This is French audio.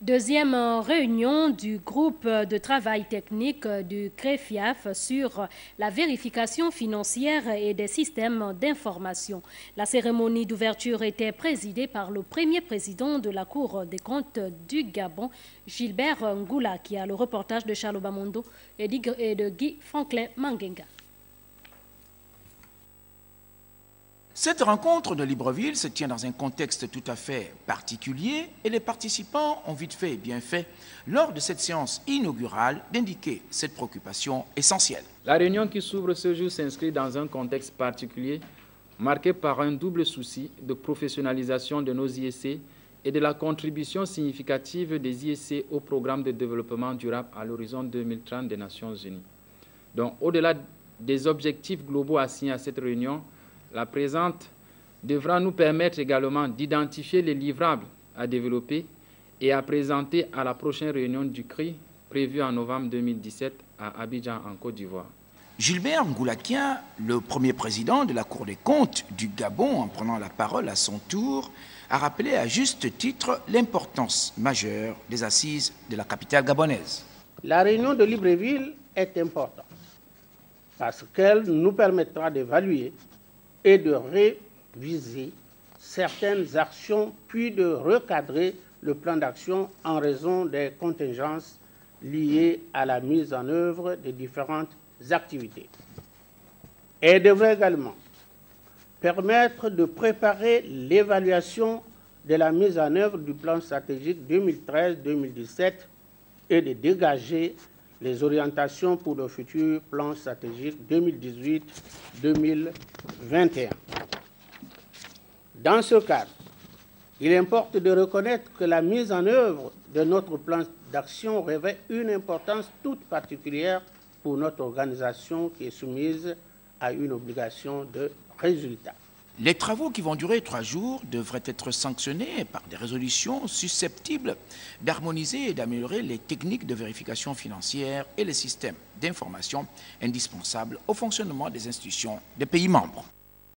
Deuxième réunion du groupe de travail technique du CREFIAF sur la vérification financière et des systèmes d'information. La cérémonie d'ouverture était présidée par le premier président de la Cour des comptes du Gabon, Gilbert Ngoula, qui a le reportage de Charles Bamondo et de Guy Franklin Mangenga. Cette rencontre de Libreville se tient dans un contexte tout à fait particulier et les participants ont vite fait et bien fait, lors de cette séance inaugurale, d'indiquer cette préoccupation essentielle. La réunion qui s'ouvre ce jour s'inscrit dans un contexte particulier, marqué par un double souci de professionnalisation de nos IEC et de la contribution significative des IEC au programme de développement durable à l'horizon 2030 des Nations Unies. Donc, au-delà des objectifs globaux assignés à cette réunion, la présente devra nous permettre également d'identifier les livrables à développer et à présenter à la prochaine réunion du CRI prévue en novembre 2017 à Abidjan, en Côte d'Ivoire. Gilbert Ngoulakia, le premier président de la Cour des comptes du Gabon, en prenant la parole à son tour, a rappelé à juste titre l'importance majeure des assises de la capitale gabonaise. La réunion de Libreville est importante parce qu'elle nous permettra d'évaluer et de réviser certaines actions, puis de recadrer le plan d'action en raison des contingences liées à la mise en œuvre des différentes activités. Elle devrait également permettre de préparer l'évaluation de la mise en œuvre du plan stratégique 2013-2017 et de dégager les orientations pour le futur plan stratégique 2018-2021. Dans ce cadre, il importe de reconnaître que la mise en œuvre de notre plan d'action revêt une importance toute particulière pour notre organisation qui est soumise à une obligation de résultat. Les travaux qui vont durer 3 jours devraient être sanctionnés par des résolutions susceptibles d'harmoniser et d'améliorer les techniques de vérification financière et les systèmes d'information indispensables au fonctionnement des institutions des pays membres.